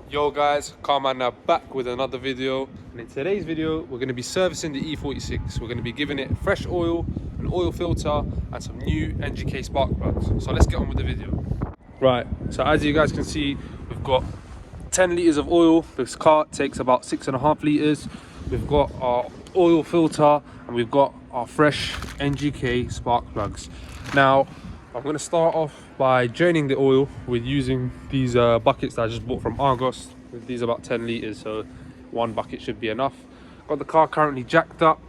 Yo guys, Carman now back with another video, and in today's video we're going to be servicing the E46. We're going to be giving it fresh oil, an oil filter and some new NGK spark plugs. So let's get on with the video. Right, so as you guys can see, we've got 10 litres of oil. This car takes about 6.5 litres. We've got our oil filter and we've got our fresh NGK spark plugs. Now I'm going to start off by draining the oil with using these buckets that I just bought from Argos. These are about 10 litres, so one bucket should be enough. Got the car currently jacked up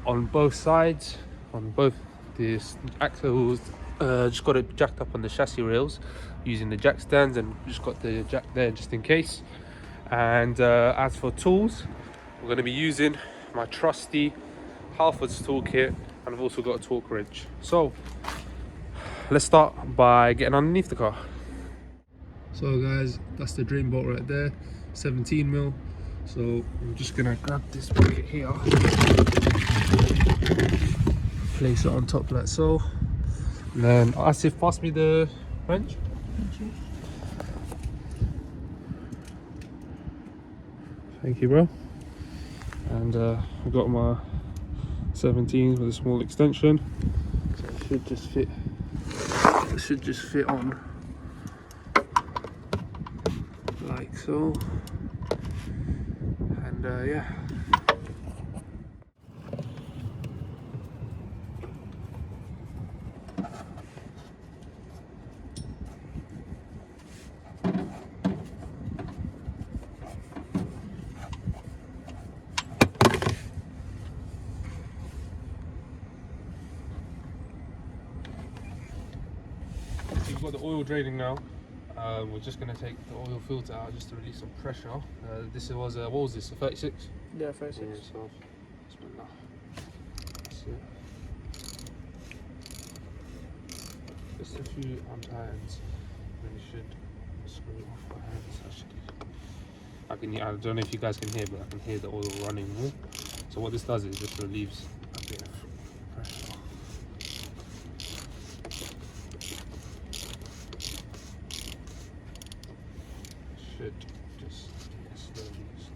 on both sides, on both these axles. Just got it jacked up on the chassis rails using the jack stands, and just got the jack there just in case. And as for tools, we're going to be using my trusty Halford's toolkit, and I've also got a torque wrench. So let's start by getting underneath the car. So guys, that's the drain bolt right there, 17mm. So I'm just gonna grab this bucket here, place it on top like so, and then Asif, pass me the wrench. Thank you, bro. And I've got my 17 with a small extension, so it should just fit. It should just fit on like so, and yeah. We've got the oil draining now. We're just going to take the oil filter out just to release some pressure. This was what was this, a 36? Yeah, 36. Yeah, so that's it. Just a few unties, and you should screw it off by hands. Actually, I don't know if you guys can hear, but I can hear the oil running more. So what this does is it just relieves a bit of pressure. Should just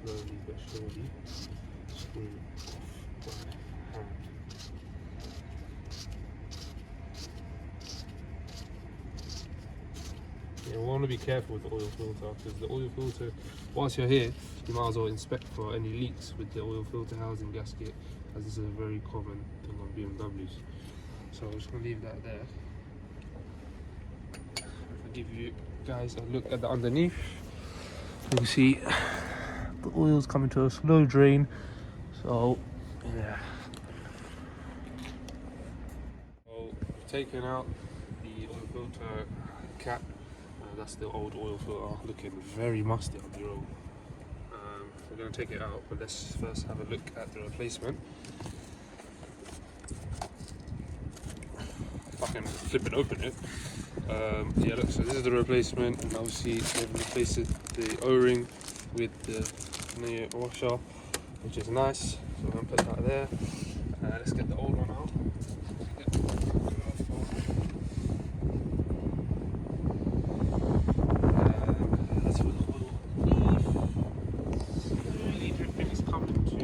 slowly but surely screw off by hand. Yeah, we want to be careful with the oil filter, because the oil filter, whilst you're here, you might as well inspect for any leaks with the oil filter housing gasket, as this is a very common thing on BMWs. So I'm just going to leave that there. If I give you guys a look at the underneath, you can see the oil's coming to a slow drain. So yeah, so we've taken out the oil filter cap. That's the old oil filter, looking very musty on the road. We're going to take it out, but let's first have a look at the replacement. If I can flip and open it. Yeah, look, so this is the replacement, and obviously they've replaced the O-ring with the new washer, which is nice. So I'm going to put that there. Let's get the old one out. That's for the oil leaf. Slowly dripping is coming to.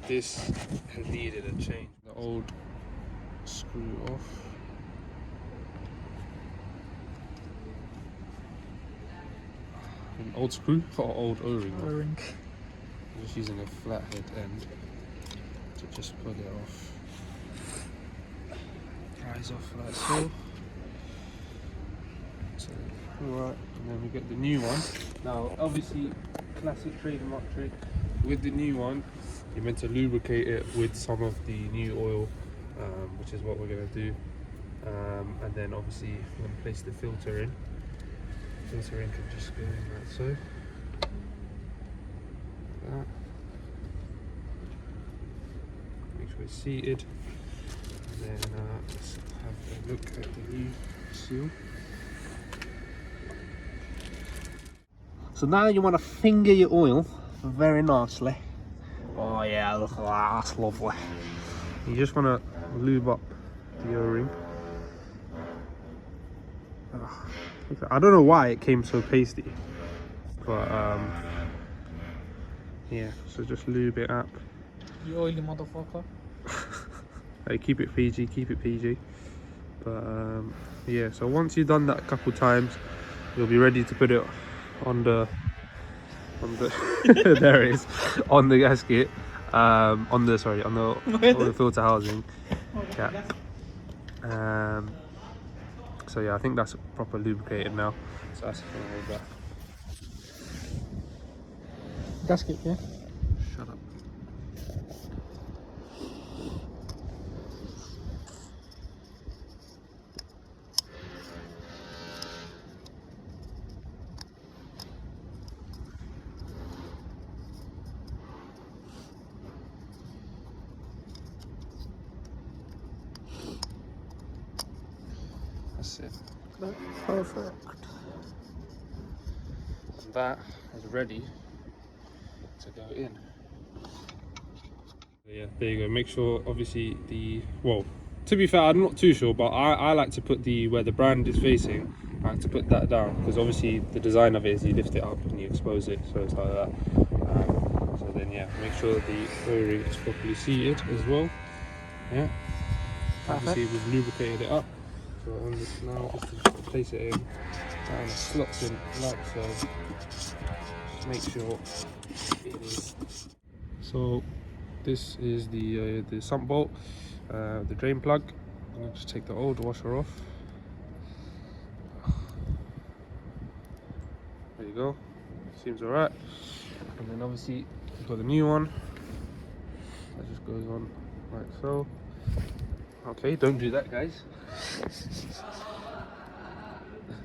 This has needed a change. The old screw off. An old screw or old O-ring? O-ring. I'm just using a flathead end to just pull it off. Dries off like so. So, alright, and then we get the new one. Now, obviously, classic trademark trick. With the new one, you're meant to lubricate it with some of the new oil, which is what we're going to do. And then obviously we're going to place the filter in. The filter in can just go in like so. Like that. Make sure it's seated. then let's have a look at the new seal. So now you want to finger your oil very nicely. Oh yeah, look at that, that's lovely. You just want to lube up the O-ring. I don't know why it came so pasty, but yeah, so just lube it up. You oily motherfucker. Hey, keep it PG, keep it PG. But yeah, so once you've done that a couple times, you'll be ready to put it on the there it is, on the gasket, on the oil filter housing cap. So yeah, I think that's proper lubricated now, so that's gonna hold that. Gasket, yeah? Shut up. That's it. Perfect. And that is ready to go in. Yeah, there you go. Make sure, obviously, to be fair, I'm not too sure, but I like to put where the brand is facing, I like to put that down, because obviously the design of it is you lift it up and you expose it, so it's like that. So then yeah, make sure the O-ring is properly seated as well. Yeah, obviously we've lubricated it up. So on this now, just to place it in, and it slots in like so. Just make sure it is. So this is the sump bolt, the drain plug. I'm gonna just take the old washer off. There you go. Seems alright. And then obviously we've got the new one. That just goes on like so. Okay, don't do that, guys.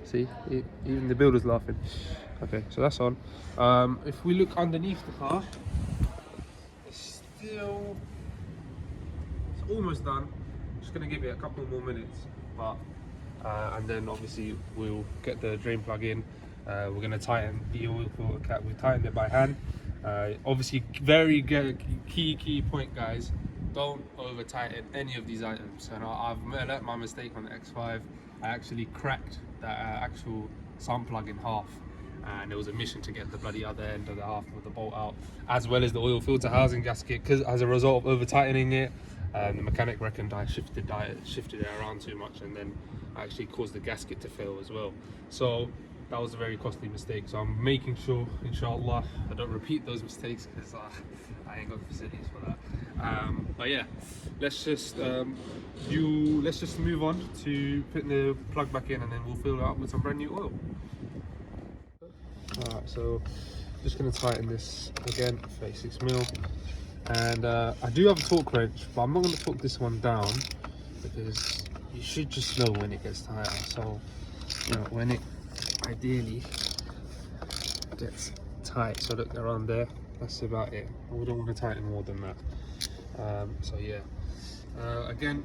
See, even the builder's laughing. Okay, so that's on. If we look underneath the car, it's almost done. Just gonna give it a couple more minutes, but and then obviously we'll get the drain plug in. We're gonna tighten the oil filter cap. We tightened it by hand. Obviously, very key point, guys. Don't over tighten any of these items. And I've learnt my mistake on the X5. I actually cracked that actual sump plug in half, and there was a mission to get the bloody other end of the half of the bolt out, as well as the oil filter housing gasket, because as a result of over tightening it, the mechanic reckoned I shifted it around too much, and then actually caused the gasket to fail as well. So that was a very costly mistake. So I'm making sure, inshallah, I don't repeat those mistakes, because I ain't got the facilities for that. But yeah, let's just move on to putting the plug back in, and then we'll fill it up with some brand new oil. Alright, so just going to tighten this again, 36mm, and I do have a torque wrench, but I'm not going to torque this one down, because you should just know when it gets tighter. So you know, when it ideally gets tight, so look around there, that's about it. We don't want to tighten more than that. So yeah, again,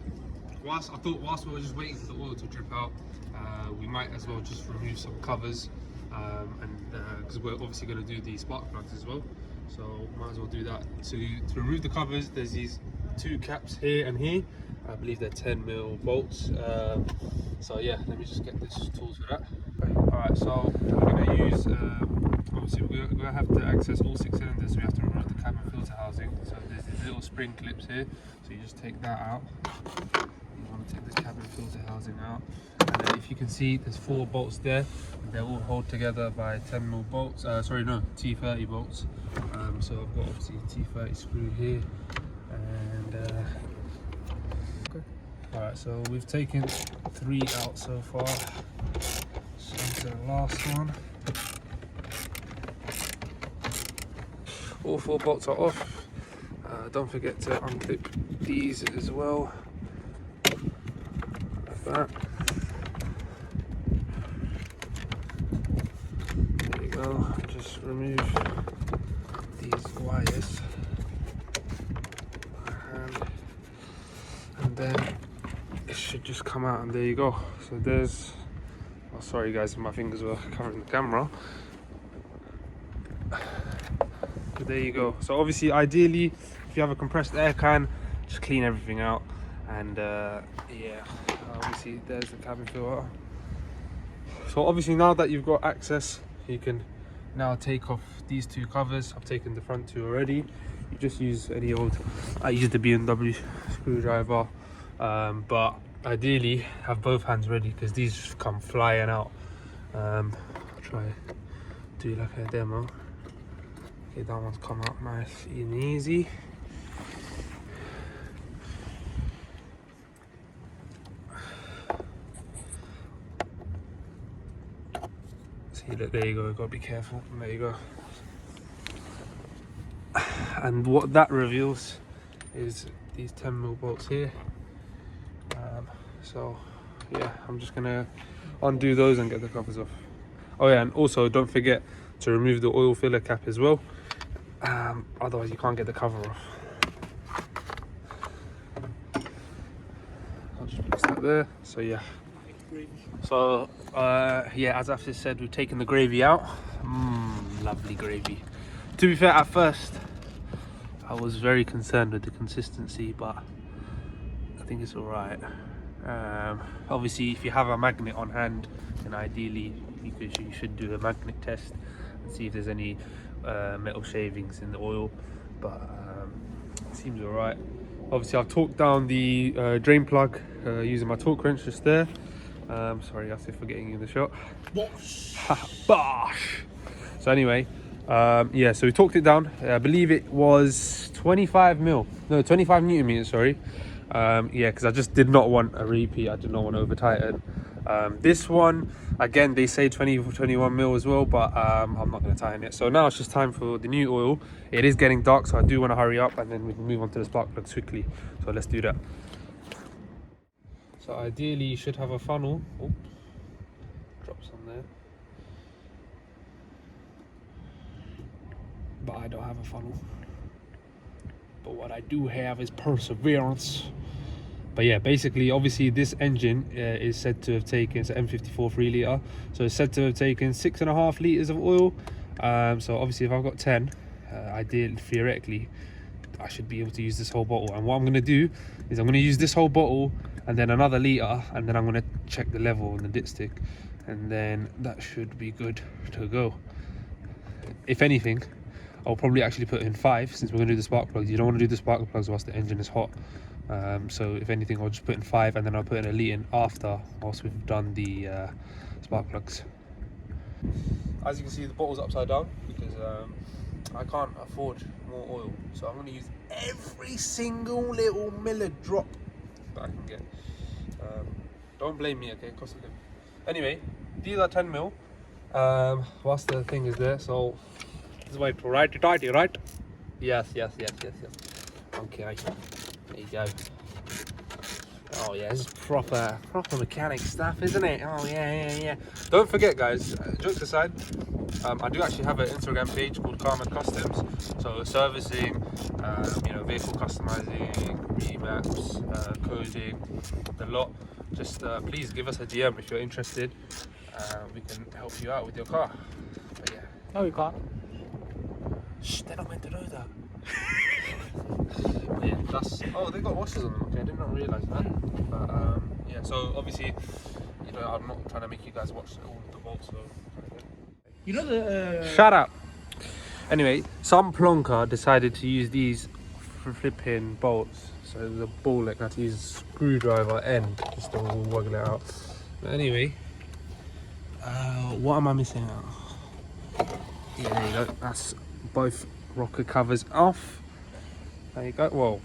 whilst we were just waiting for the oil to drip out, we might as well just remove some covers, and because we're obviously going to do the spark plugs as well, so might as well do that. To remove the covers, there's these two caps here and here. I believe they're 10mm bolts. So yeah, let me just get this tools for that. Okay. Alright, so we're going to use, obviously we're going to have to access all 6 cylinders, so we have to remove the cabin filter housing. So there's these little spring clips here, so you just take that out. You want to take this cabin filter housing out, and then if you can see, there's 4 bolts there, and they're all held together by 10mm bolts, sorry no, T30 bolts. So I've got obviously a T30 screw here, and okay. Alright, so we've taken 3 out so far, so into the last one. All 4 bolts are off. Don't forget to unclip these as well, like that. There you go. Just remove these wires, and then just come out, and there you go. So there's, oh sorry guys, my fingers were covering the camera. But there you go. So obviously, ideally, if you have a compressed air can, just clean everything out. And yeah, obviously there's the cabin filter. So obviously now that you've got access, you can now take off these two covers. I've taken the front two already. You just use any old, I use the B&W screwdriver, but ideally have both hands ready because these just come flying out. I'll try do like a demo. Okay, that one's come out nice and easy. See, look, there you go, gotta be careful. There you go. And what that reveals is these 10mm bolts here. So yeah, I'm just gonna undo those and get the covers off. Oh yeah, and also don't forget to remove the oil filler cap as well. Otherwise you can't get the cover off. I'll just place that there. So yeah. So yeah, as I've just said, we've taken the gravy out. Lovely gravy. To be fair, at first I was very concerned with the consistency, but I think it's all right. Obviously, if you have a magnet on hand, then ideally you should do a magnet test and see if there's any metal shavings in the oil, but it seems all right. Obviously, I've torqued down the drain plug using my torque wrench just there. Sorry, I for getting in the shot. Bosh! So anyway, yeah, so we torqued it down. I believe it was 25 Newton meters, sorry. Yeah, because I just did not want a repeat. I did not want to over tighten. This one, again, they say 21 mil as well, but I'm not going to tighten it. So now it's just time for the new oil. It is getting dark, so I do want to hurry up, and then we can move on to the spark plugs quickly. So let's do that. So ideally you should have a funnel. Oh, drop some there. But I don't have a funnel. But what I do have is perseverance. But yeah, basically, obviously this engine is said to have taken, it's an M54 3 litre. So it's said to have taken 6.5 litres of oil. So obviously if I've got 10, ideally, theoretically, I should be able to use this whole bottle. And what I'm going to do is I'm going to use this whole bottle and then another litre, and then I'm going to check the level on the dipstick, and then that should be good to go. If anything, I'll probably actually put in 5, since we're going to do the spark plugs. You don't want to do the spark plugs whilst the engine is hot. So if anything, I'll just put in 5, and then I'll put in a litre in after, whilst we've done the spark plugs. As you can see, the bottle's upside down because I can't afford more oil, so I'm going to use every single little drop that I can get. Don't blame me, okay? Cost of living. Anyway, these are 10 mil. Whilst the thing is there, so this way to righty tighty, right? Yes. Okay, there you go. Oh yeah, this is proper mechanic stuff, isn't it? Oh yeah. Don't forget, guys, jokes aside, I do actually have an Instagram page called Karma Customs. So servicing, vehicle customizing, remaps, coding, the lot. Just please give us a DM if you're interested. We can help you out with your car. But yeah. No, you can't. Shh, they're not meant to know that. Yeah, that's. Oh, they got washers on them. Okay, I did not realise that. But yeah, so obviously, I'm not trying to make you guys watch all the bolts. So. You know the. Shut up. Anyway, some plonker decided to use these flipping bolts. So the ball like that, to use a screwdriver end just to wiggle it out. But anyway, what am I missing out? Yeah, there you go. That's both rocker covers off. There you go. Well,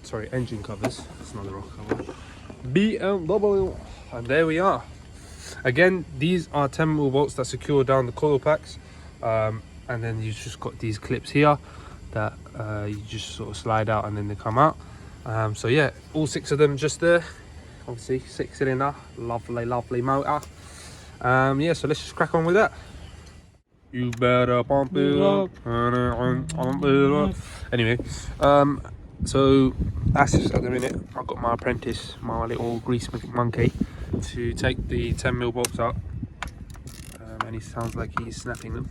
sorry, engine covers. That's not the rocker cover. BMW. And there we are. Again, these are 10mm bolts that secure down the coil packs. And then you've just got these clips here that you just sort of slide out and then they come out. So yeah, all 6 of them just there. Obviously 6-cylinder, lovely motor. Yeah, so let's just crack on with that. You better pump it up. Anyway, So that's just at the minute. I've got my apprentice, my little grease monkey, to take the 10mm bolts out. And he sounds like he's snapping them.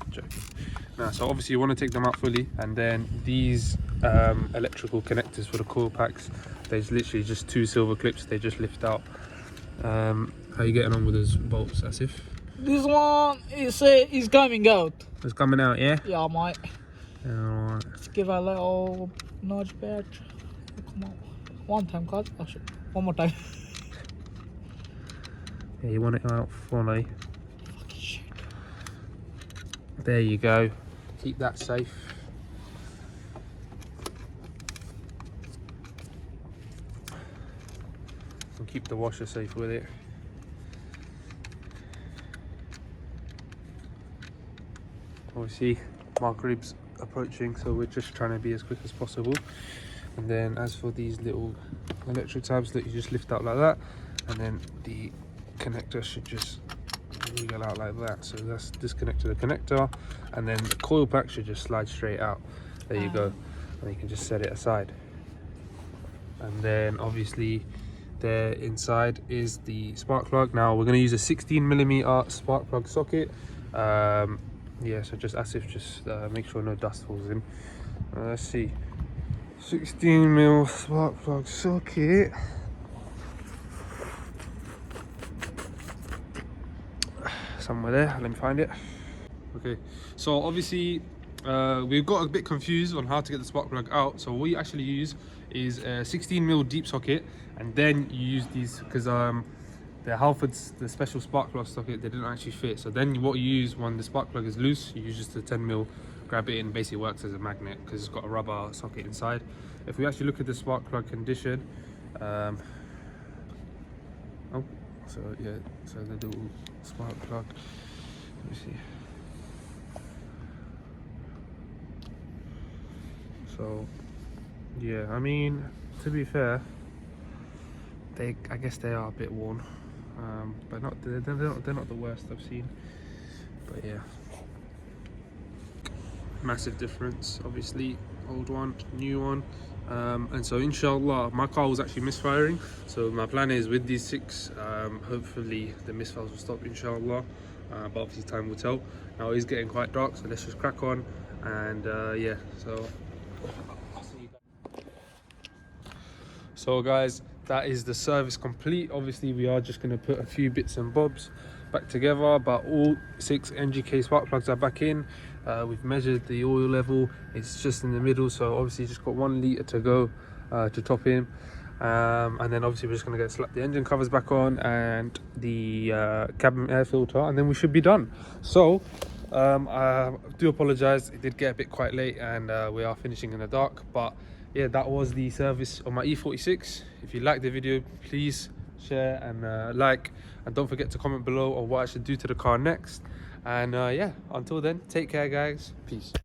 Now, so obviously you want to take them out fully, and then these electrical connectors for the coil packs, there's literally just 2 silver clips, they just lift out. How are you getting on with those bolts, Asif? This one is coming out. It's coming out, yeah? Yeah, mate. Alright. Let's give a little nudge back. Come on. One time, cut. One more time. Yeah, you want it out fully. Fucking shit. There you go. Keep that safe. And keep the washer safe with it. Obviously, Mark Rib's approaching, so we're just trying to be as quick as possible. And then as for these little electric tabs that you just lift out like that, and then the connector should just wiggle out like that. So that's disconnect to the connector, and then the coil pack should just slide straight out. There you go. And you can just set it aside. And then obviously there inside is the spark plug. Now we're going to use a 16mm spark plug socket. Yeah, so just as if make sure no dust falls in. Let's see, 16mm spark plug socket. Somewhere there, let me find it. Okay, so obviously we've got a bit confused on how to get the spark plug out. So what you actually use is a 16mm deep socket, and then you use these, because the Halfords, the special spark plug socket, they didn't actually fit. So then what you use when the spark plug is loose, you use just the 10mm, grab it in, basically works as a magnet because it's got a rubber socket inside. If we actually look at the spark plug condition, oh, so yeah, so the little spark plug, let me see. So yeah, I mean, to be fair, I guess they are a bit worn, but they're not the worst I've seen. But yeah, massive difference, obviously. Old one, new one. And so inshallah, my car was actually misfiring, so my plan is with these 6, hopefully the misfires will stop, inshallah. But obviously time will tell. Now it's getting quite dark, so let's just crack on. And yeah, so guys, that is the service complete. Obviously we are just going to put a few bits and bobs back together, but all 6 NGK spark plugs are back in. We've measured the oil level, it's just in the middle, so obviously just got 1 litre to go to top in. And then obviously we're just going to slap the engine covers back on and the cabin air filter, and then we should be done. So I do apologize, it did get a bit quite late, and we are finishing in the dark, but yeah, that was the service on my E46. If you liked the video, please share and like, and don't forget to comment below on what I should do to the car next. And yeah, until then, take care guys, peace.